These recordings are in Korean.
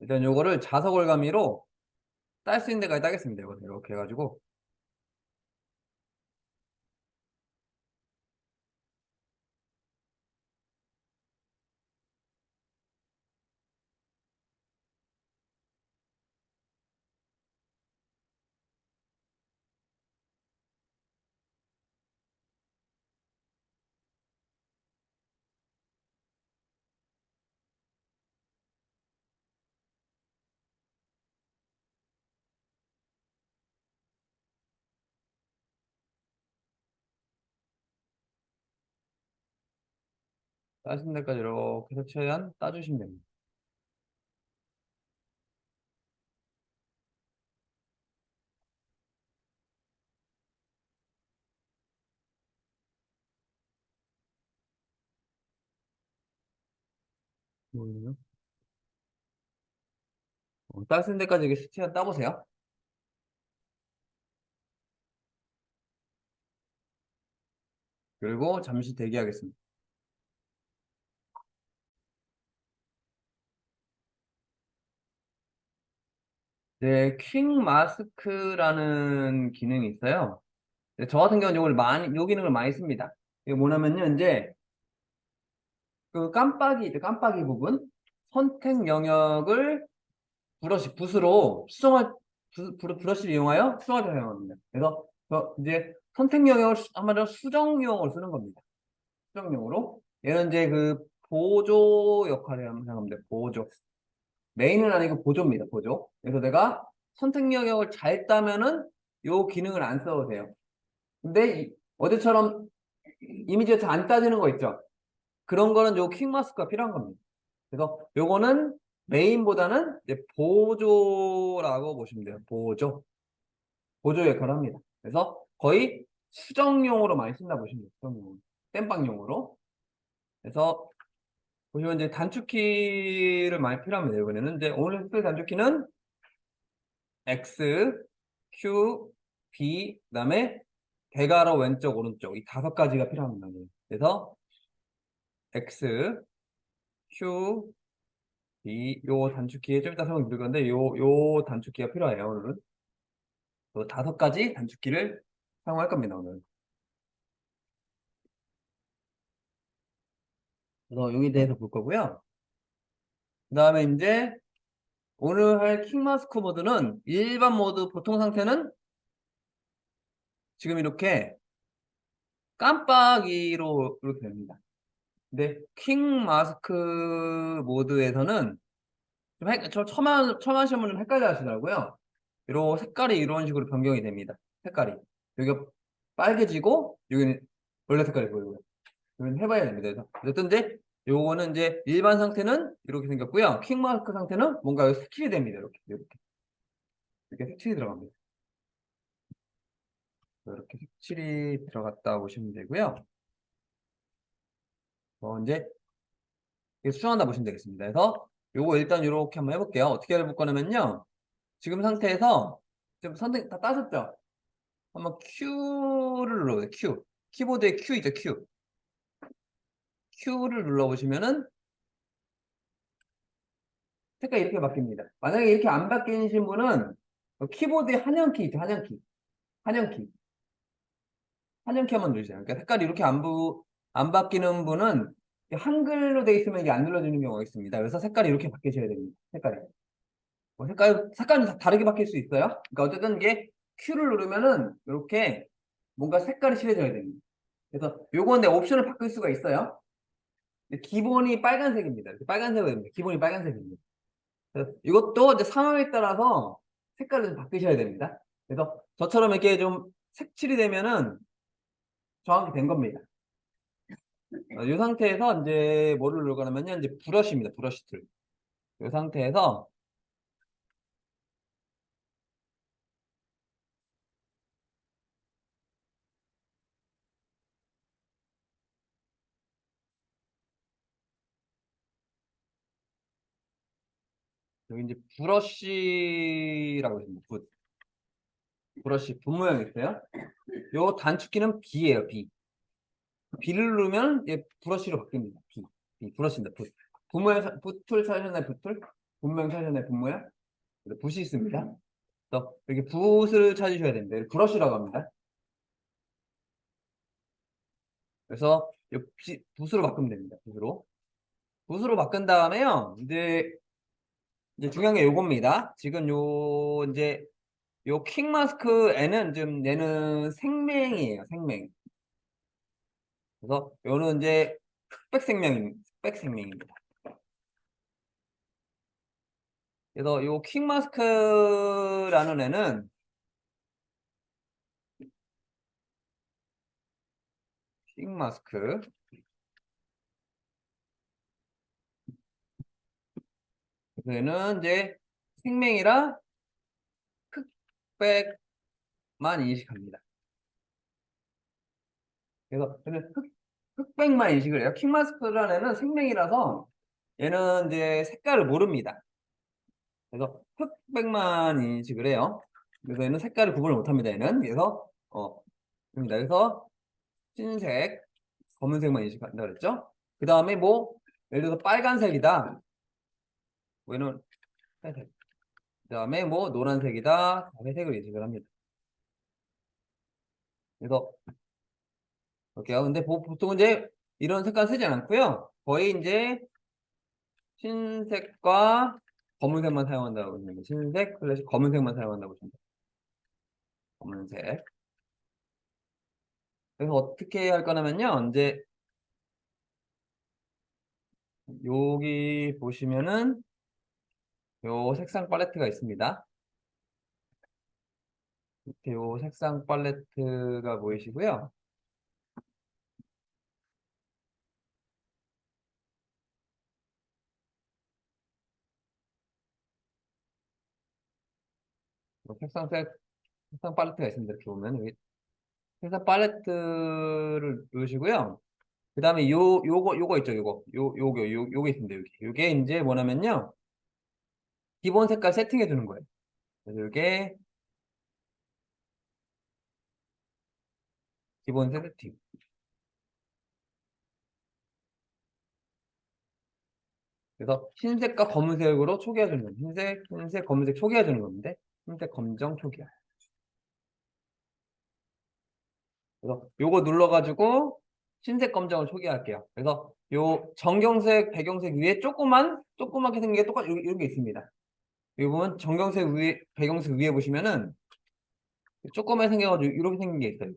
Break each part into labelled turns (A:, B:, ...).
A: 일단 요거를 자석 올가미로 딸 수 있는 데까지 따겠습니다. 이거 이렇게 해가지고. 딸 수 있는 데까지 이렇게 해서 최대한 따주시면 됩니다. 음. 딸 수 있는 데까지 이렇게 최대한 따보세요. 그리고 잠시 대기하겠습니다. 네, 퀵 마스크라는 기능이 있어요. 네, 저 같은 경우는 요 기능을 많이 씁니다. 이게 뭐냐면요, 이제 그 깜빡이, 깜빡이 부분 선택 영역을 붓으로 브러쉬를 이용하여 수정할 때 사용합니다. 그래서 이제 선택 영역을 한마디로 수정용으로 쓰는 겁니다. 수정용으로. 얘는 이제 그 보조 역할을 생각합니다. 보조. 메인은 아니고 보조입니다. 보조. 그래서 내가 선택 영역을 잘 따면은 요 기능을 안 써도 돼요. 근데 어제처럼 이미지가 잘 안 따지는 거 있죠? 그런 거는 요 퀵마스크가 필요한 겁니다. 그래서 요거는 메인보다는 이제 보조라고 보시면 돼요. 보조. 보조 역할을 합니다. 그래서 거의 수정용으로 많이 쓴다 보시면 돼요. 수정용으로. 땜빵용으로. 그래서 보시면 이제 단축키를 많이 필요합니다. 이번에는 이제 오늘 했을 단축키는 X, Q, B, 그다음에 대괄호 왼쪽 오른쪽 이 5가지가 필요합니다. 그래서 X, Q, 요 단축키에 좀 이따 설명드릴 건데 요 단축키가 필요해요. 오늘은 요 5가지 단축키를 사용할 겁니다. 오늘. 그래서 여기에 대해서 볼 거고요. 그 다음에 이제 오늘 할 킥마스크 모드는 일반 모드 보통 상태는 지금 이렇게 깜빡이로 이렇게 됩니다. 근데 킥마스크 모드에서는 처음 하시는 분은 헷갈려 하시더라고요. 색깔이 이런 식으로 변경이 됩니다. 색깔이. 여기가 빨개지고, 여기는 원래 색깔이 보이고요. 여기는 해봐야 됩니다. 그래서. 어쨌든 이제, 요거는 이제 일반 상태는 이렇게 생겼고요. 퀵마스크 상태는 뭔가 색칠이 됩니다. 이렇게 색칠이 들어갑니다. 이렇게 색칠이 들어갔다 보시면 되고요. 이제, 수정한다 보시면 되겠습니다. 그래서, 요거 일단 이렇게 한번 해볼게요. 어떻게 해볼 거냐면요. 지금 상태에서, 지금 선택 다 따셨죠? 한번 Q를 눌러보세요. Q. 키보드에 Q 있죠, Q. Q를 눌러보시면은 색깔이 이렇게 바뀝니다. 만약에 이렇게 안 바뀌신 분은 키보드에 한영키 있죠, 한영키. 한영키. 한영키 한번 누르세요. 그러니까 색깔이 이렇게 안 바뀌는 분은 한글로 돼 있으면 이게 안 눌러지는 경우가 있습니다. 그래서 색깔이 이렇게 바뀌셔야 됩니다. 색깔이. 색깔은 다 다르게 바뀔 수 있어요. 그러니까 어쨌든 이게 Q를 누르면은 이렇게 뭔가 색깔이 칠해져야 됩니다. 그래서 요건데 옵션을 바꿀 수가 있어요. 기본이 빨간색입니다. 이렇게 빨간색으로 됩니다. 기본이 빨간색입니다. 그래서 이것도 이제 상황에 따라서 색깔을 좀 바꾸셔야 됩니다. 그래서 저처럼 이렇게 좀 색칠이 되면은 정확히 된 겁니다. 이 상태에서 이제 뭐를 누르냐면요. 이제 브러쉬입니다. 브러쉬 툴. 이 상태에서 여기 이제 브러쉬라고 있습니다. 브러쉬, 붓 모양 있어요. 요 단축키는 B예요, B. B를 누르면 브러쉬로 바뀝니다. B. 브러쉬입니다. 붓. 붓 모양, 붓툴 찾으셨나요? 붓툴? 분명 찾으셨나요? 분모야? 붓이 있습니다. 그래서 이렇게 붓을 찾으셔야 됩니다. 이걸 브러쉬라고 합니다. 그래서 이 붓으로 바꾸면 됩니다. 붓으로. 붓으로 바꾼 다음에요. 이제 중요한 게 요겁니다. 지금 이제 요 킹마스크 N은 좀 얘는 생맹이에요. 생맹. 그래서 요는 이제 흑백생명입니다. 그래서 요 킹마스크라는 애는 킹마스크 얘는 이제 생명이라 흑백만 인식합니다. 그래서 얘는 흑백만 인식을 해요. 킹마스크라는 애는 생명이라서 얘는 이제 색깔을 모릅니다. 그래서 흑백만 인식을 해요. 그래서 얘는 색깔을 구분을 못합니다. 얘는 그래서 입니다. 그래서 흰색, 검은색만 인식한다 그랬죠? 그 다음에 뭐 예를 들어서 빨간색이다. 뭐 얘는 회색. 그 다음에 뭐 노란색이다. 회색을 인식을 합니다. 그래서 볼게요. 근데 보통 이제 이런 색깔 쓰지 않고요. 거의 이제 흰색과 검은색만 사용한다고 보시면 돼요. 흰색 플래시 검은색만 사용한다고 보시면 돼요. 검은색. 그래서 어떻게 할 거냐면요. 이제 여기 보시면은 요 색상 팔레트가 있습니다. 밑에 요 색상 팔레트가 보이시고요. 요 색상 팔레트가 있습니다. 이렇게 보면 여기 색상 팔레트를 누르시고요. 그 다음에 요거 있죠. 요거 있습니다. 여기. 요게 이제 뭐냐면요. 기본 색깔 세팅해 주는 거예요. 그래서 요게 기본 세팅. 그래서 흰색과 검은색으로 초기화 주는 겁니다. 흰색, 검은색 초기화 주는 건데 흰색, 검정 초기화. 그래서 요거 눌러가지고 흰색, 검정을 초기화할게요. 그래서 요 정경색, 배경색 위에 조그맣게 생긴 게 똑같이 이런 게 있습니다. 이 부분 정경색 위에, 배경색 위에 보시면은 조그맣게 생겨가지고 이렇게 생긴 게 있어요.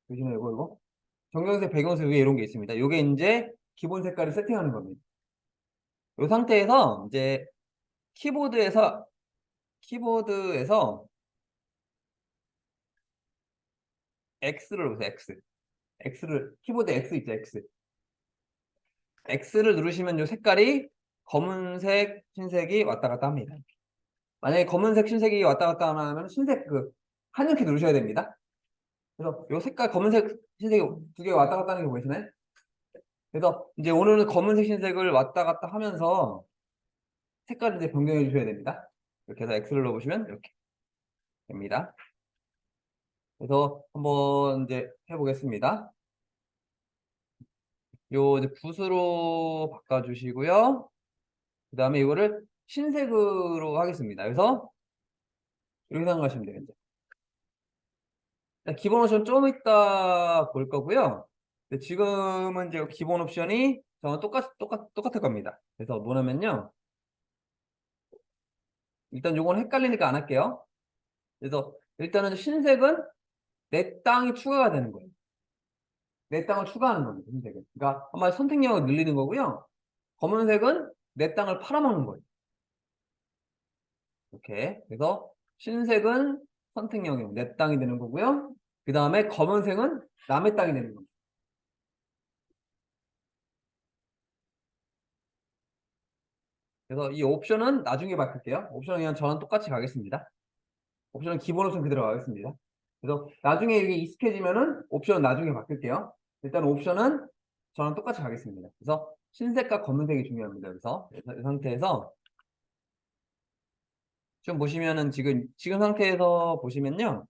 A: 보시면 이거. 정경색, 배경색 위에 이런 게 있습니다. 요게 이제 기본 색깔을 세팅하는 겁니다. 이 상태에서 이제 키보드에서 X를 보세요. 키보드 X 있죠. X를 누르시면 이 색깔이 검은색, 흰색이 왔다 갔다 합니다. 만약에 검은색, 흰색이 왔다 갔다 하면 흰색 한이렇게 누르셔야 됩니다. 그래서 이 색깔 검은색, 흰색이 두 개 왔다 갔다 하는 게 보이시나요? 그래서 이제 오늘은 검은색, 흰색을 왔다 갔다 하면서 색깔을 이제 변경해 주셔야 됩니다. 이렇게 해서 X를 넣어보시면 이렇게 됩니다. 그래서 한번 이제 해보겠습니다. 요 이제 붓으로 바꿔주시고요. 그 다음에 이거를 흰색으로 하겠습니다. 그래서 이렇게 생각하시면 돼요. 이제 기본 옵션 좀 이따 볼 거고요. 근데 지금은 이제 기본 옵션이 저는 똑같을 겁니다. 그래서 뭐냐면요. 일단 요건 헷갈리니까 안 할게요. 그래서 일단은 흰색은 내 땅이 추가가 되는 거예요. 내 땅을 추가하는 겁니다. 흰색은. 그러니까 한마디 선택력을 늘리는 거고요. 검은색은 내 땅을 팔아먹는 거예요. 이렇게. 그래서 흰색은 선택력이 내 땅이 되는 거고요. 그 다음에 검은색은 남의 땅이 되는 겁니다. 그래서 이 옵션은 나중에 바꿀게요. 옵션은 그냥 저랑 똑같이 가겠습니다. 옵션은 기본 옵션 그대로 가겠습니다. 그래서 나중에 이게 익숙해지면은 옵션은 나중에 바꿀게요. 일단 옵션은 저랑 똑같이 가겠습니다. 그래서 흰색과 검은색이 중요합니다. 그래서 이 상태에서 좀 보시면은 지금 상태에서 보시면요.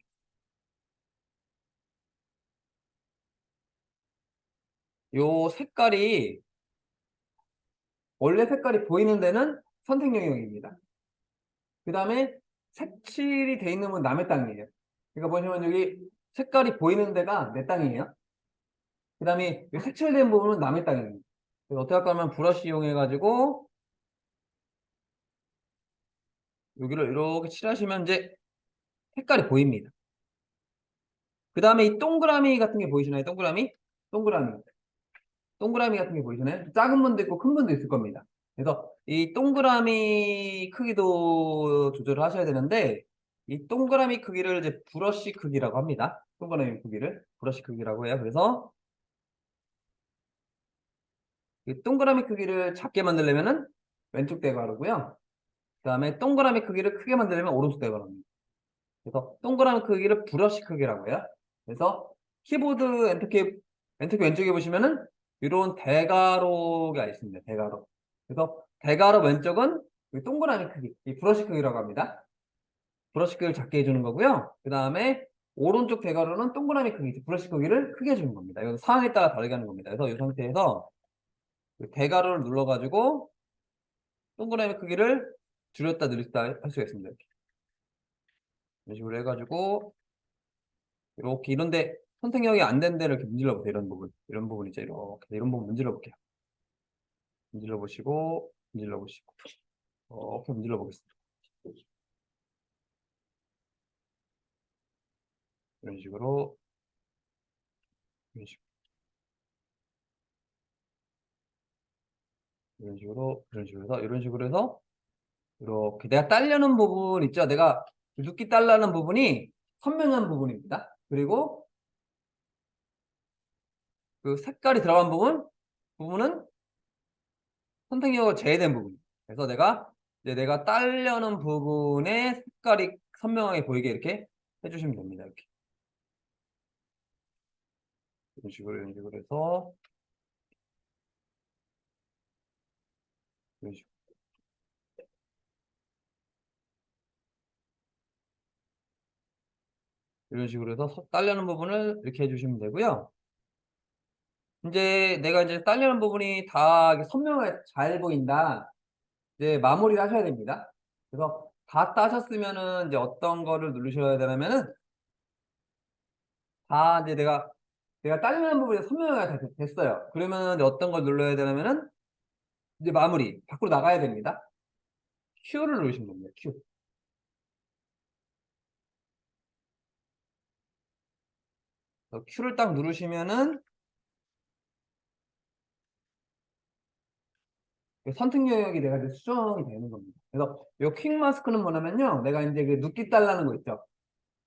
A: 요 색깔이 원래 색깔이 보이는 데는 선택 영역입니다. 그 다음에 색칠이 돼 있는 건 남의 땅이에요. 그러니까 보시면 여기 색깔이 보이는 데가 내 땅이에요. 그 다음에 색칠된 부분은 남의 땅입니다. 그래서 어떻게 할까 하면 브러쉬 이용해가지고 여기를 이렇게 칠하시면 이제 색깔이 보입니다. 그 다음에 이 동그라미 같은 게 보이시나요? 동그라미? 동그라미. 동그라미 같은 게 보이시나요? 작은 분도 있고 큰 분도 있을 겁니다. 그래서 이 동그라미 크기도 조절을 하셔야 되는데 이 동그라미 크기를 이제 브러쉬 크기라고 합니다. 동그라미 크기를 브러쉬 크기라고 해요. 그래서 이 동그라미 크기를 작게 만들려면은 왼쪽 대괄호고요. 그 다음에 동그라미 크기를 크게 만들려면 오른쪽 대괄호입니다. 그래서 동그라미 크기를 브러쉬 크기라고 해요. 그래서 키보드 엔터키 왼쪽에 보시면은 이런 대괄호가 있습니다. 대괄호. 그래서 대괄호 왼쪽은 이 동그라미 크기, 이 브러쉬 크기라고 합니다. 브러쉬 크기를 작게 해주는 거고요. 그 다음에 오른쪽 대괄호는 동그라미 크기, 브러쉬 크기를 크게 해주는 겁니다. 이건 상황에 따라 다르게 하는 겁니다. 그래서 이 상태에서 대괄호를 눌러가지고 동그라미 크기를 줄였다 늘렸다 할 수가 있습니다. 이렇게. 이런 식으로 해가지고 이렇게 이런데 선택력이 안 된 데를 이렇게 문질러 보세요. 이런 부분. 이런 부분 이제 이렇게 이런 부분 문질러 볼게요. 문질러 보시고 문질러 보시고 이렇게 문질러 보겠습니다. 이런 식으로 이런 식으로 이런 식으로 이런 식으로 해서 이런 식으로 해서 이렇게 내가 딸려는 부분 있죠. 내가 눕기 딸라는 부분이 선명한 부분입니다. 그리고 그 색깔이 들어간 부분은 선택력을 제외된 부분. 그래서 내가 딸려는 부분의 색깔이 선명하게 보이게 이렇게 해주시면 됩니다. 이렇게. 이런 식으로 해서, 이런 식으로. 이런 식으로 해서 딸려는 부분을 이렇게 해주시면 되고요. 이제 내가 이제 딸려는 부분이 다 이렇게 선명하게 잘 보인다. 이제 마무리를 하셔야 됩니다. 그래서 다 따셨으면은 이제 어떤 거를 누르셔야 되냐면은 다 이제 내가 딸려는 부분이 선명하게 다 됐어요. 그러면 이제 어떤 걸 눌러야 되냐면은 이제 마무리 밖으로 나가야 됩니다. Q를 누르시면 됩니다. Q. Q를 딱 누르시면은 선택 영역이 내가 이제 수정이 되는 겁니다. 그래서 이 퀵 마스크는 뭐냐면요. 내가 이제 그 눕기 딸라는 거 있죠.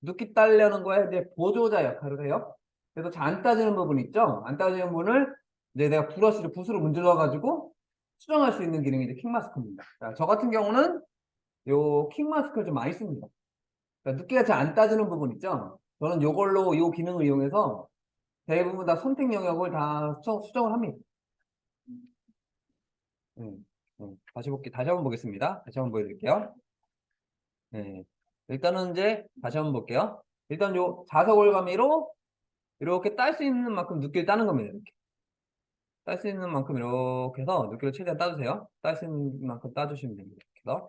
A: 눕기 딸려는 거에 이제 보조자 역할을 해요. 그래서 잘 안 따지는 부분 있죠. 안 따지는 부분을 이제 내가 붓으로 문질러 가지고 수정할 수 있는 기능이 이제 퀵 마스크입니다. 자, 저 같은 경우는 요 퀵 마스크를 좀 많이 씁니다. 그러니까 눕기가 잘 안 따지는 부분 있죠. 저는 요걸로 요 기능을 이용해서 대부분 다 선택 영역을 다 수정을 합니다. 다시 한번 보겠습니다. 다시 한번 보여드릴게요. 네. 일단은 이제 다시 한번 볼게요. 일단 요 자석 올가미로 이렇게 딸 수 있는 만큼 눕기를 따는 겁니다. 이렇게. 딸 수 있는 만큼 이렇게 해서 눕기를 최대한 따주세요. 딸 수 있는 만큼 따주시면 됩니다. 이렇게 해서.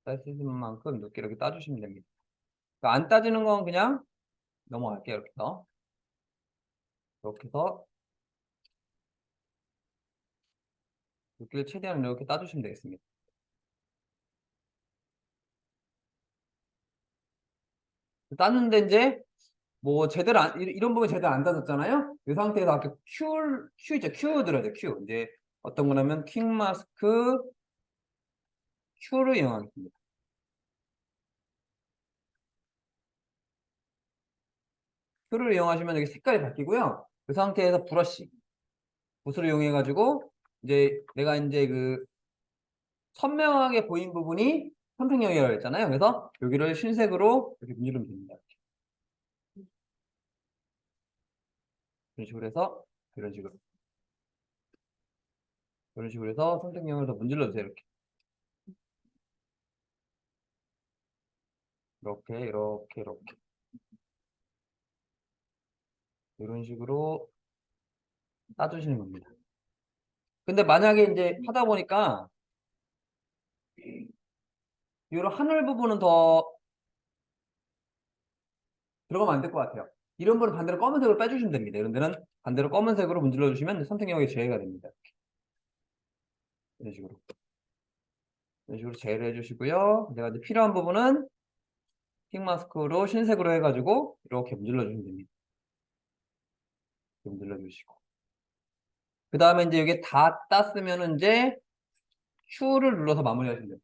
A: 딸 수 있는 만큼 눕기 이렇게 따주시면 됩니다. 그러니까 안 따지는 건 그냥 넘어갈게요. 이렇게 해서. 이렇게 해서 눕기를 최대한 이렇게 따주시면 되겠습니다. 땄는데 이제 뭐 제대로 이런 부분 제대로 안 닫았잖아요. 이 상태에서 아까 Q 있죠. Q 들어야 돼. Q. 이제 어떤 거냐면 퀵 마스크 Q를 이용하겠습니다. Q를 이용하시면 여기 색깔이 바뀌고요. 그 상태에서 붓을 이용해 가지고 이제 내가 이제 그 선명하게 보인 부분이 선택형이라고 했잖아요. 그래서 여기를 흰색으로 이렇게 문지르면 됩니다. 이런 식으로 해서 이런 식으로 이런 식으로 해서 선택형을 더 문질러 주세요. 이렇게. 이런 식으로 따주시는 겁니다. 근데 만약에 이제 하다 보니까 이런 하늘 부분은 더 들어가면 안 될 것 같아요. 이런 분은 반대로 검은색으로 빼주시면 됩니다. 이런 데는 반대로 검은색으로 문질러 주시면 선택 영역이 제외가 됩니다. 이런 식으로. 이런 식으로 제외를 해주시고요. 내가 이제 필요한 부분은 핑 마스크로 흰색으로 해가지고 이렇게 문질러 주시면 됩니다. 문질러 주시고. 그 다음에 이제 이게 다 땄으면 이제 Q를 눌러서 마무리하시면 돼요.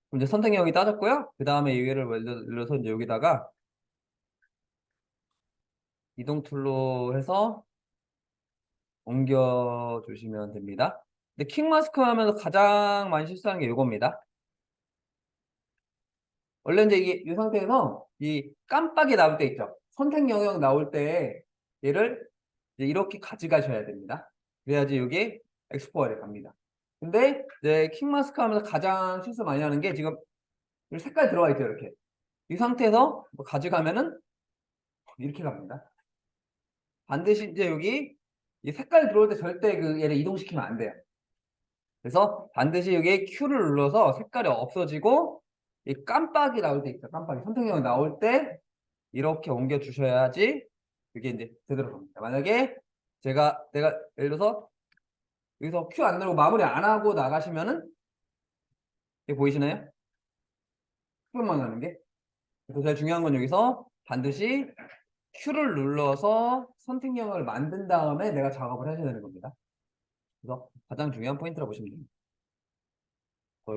A: 그럼 이제 선택 영역이 따졌고요. 그 다음에 얘를 눌러서 이제 여기다가 이동 툴로 해서 옮겨 주시면 됩니다. 근데 킹 마스크 하면서 가장 많이 실수하는 게 이겁니다. 원래 이제 이게 이 상태에서 이 깜빡이 나올 때 있죠. 선택 영역 나올 때 얘를 이제 이렇게 가져가셔야 됩니다. 그래야지 이게 엑스포어에 갑니다. 근데 이제 킹 마스크 하면서 가장 실수 많이 하는 게 지금 색깔 들어가 있죠. 이렇게. 이 상태에서 뭐 가져가면은 이렇게 갑니다. 반드시 이제 여기 이 색깔 들어올 때 절대 그 얘를 이동시키면 안 돼요. 그래서 반드시 여기 Q를 눌러서 색깔이 없어지고 이 깜빡이 나올 때 있죠. 깜빡이 선택형이 나올 때 이렇게 옮겨 주셔야지 이게 이제 제대로 갑니다. 만약에 내가 예를 들어서 여기서 Q 안 누르고 마무리 안 하고 나가시면은 이게 보이시나요? Q만 가는 게. 그래서 제일 중요한 건 여기서 반드시 Q를 눌러서 선택형을 만든 다음에 내가 작업을 하셔야 되는 겁니다. 그래서 가장 중요한 포인트라고 보시면 됩니다.